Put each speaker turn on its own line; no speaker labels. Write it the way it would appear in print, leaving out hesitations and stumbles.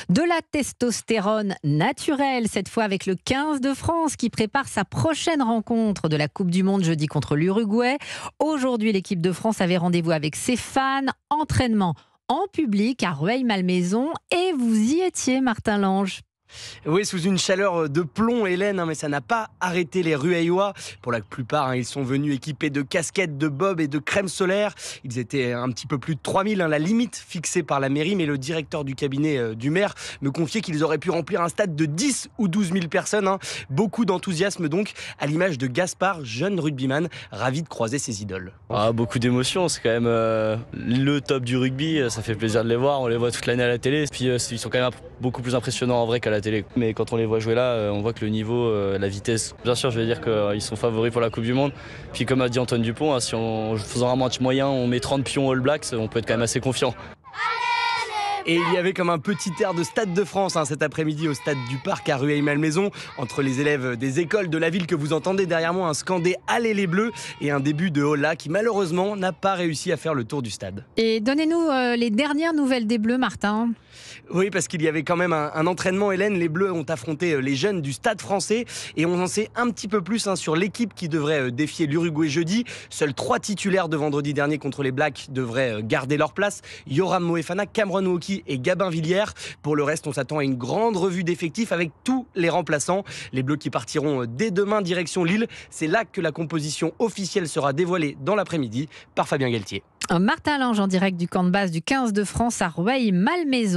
De la testostérone naturelle, cette fois avec le 15 de France qui prépare sa prochaine rencontre de la Coupe du Monde jeudi contre l'Uruguay. Aujourd'hui, l'équipe de France avait rendez-vous avec ses fans. Entraînement en public à Rueil-Malmaison. Et vous y étiez, Martin Lange.
Oui, sous une chaleur de plomb, Hélène, mais ça n'a pas arrêté les Rueillois. Pour la plupart, ils sont venus équipés de casquettes, de bobs et de crème solaire. Ils étaient un petit peu plus de 3000, la limite fixée par la mairie, mais le directeur du cabinet du maire me confiait qu'ils auraient pu remplir un stade de 10 ou 12 000 personnes. Beaucoup d'enthousiasme donc, à l'image de Gaspard, jeune rugbyman, ravi de croiser ses idoles.
Beaucoup d'émotions, c'est quand même le top du rugby, ça fait plaisir de les voir, on les voit toute l'année à la télé. Puis ils sont quand même beaucoup plus impressionnants en vrai qu'à la télé. Mais quand on les voit jouer là, on voit que le niveau, la vitesse, bien sûr je vais dire qu'ils sont favoris pour la Coupe du Monde. Puis comme a dit Antoine Dupont, si on faisant un match moyen, on met 30 pions All Blacks, on peut être quand même assez confiant.
Et il y avait comme un petit air de Stade de France cet après-midi au stade du Parc à Rueil-Malmaison, entre les élèves des écoles de la ville que vous entendez derrière moi, un scandé Allez les Bleus et un début de Hola qui malheureusement n'a pas réussi à faire le tour du stade.
Et donnez-nous les dernières nouvelles des Bleus, Martin.
Oui, parce qu'il y avait quand même un entraînement, Hélène. Les Bleus ont affronté les jeunes du Stade français et on en sait un petit peu plus sur l'équipe qui devrait défier l'Uruguay jeudi. Seuls 3 titulaires de vendredi dernier contre les Blacks devraient garder leur place. Yoram Moefana, Cameron Woki et Gabin Villiers. Pour le reste, on s'attend à une grande revue d'effectifs avec tous les remplaçants. Les Bleus qui partiront dès demain direction Lille. C'est là que la composition officielle sera dévoilée dans l'après-midi par Fabien Galtier.
Martin Lange en direct du camp de base du 15 de France à Rueil-Malmaison.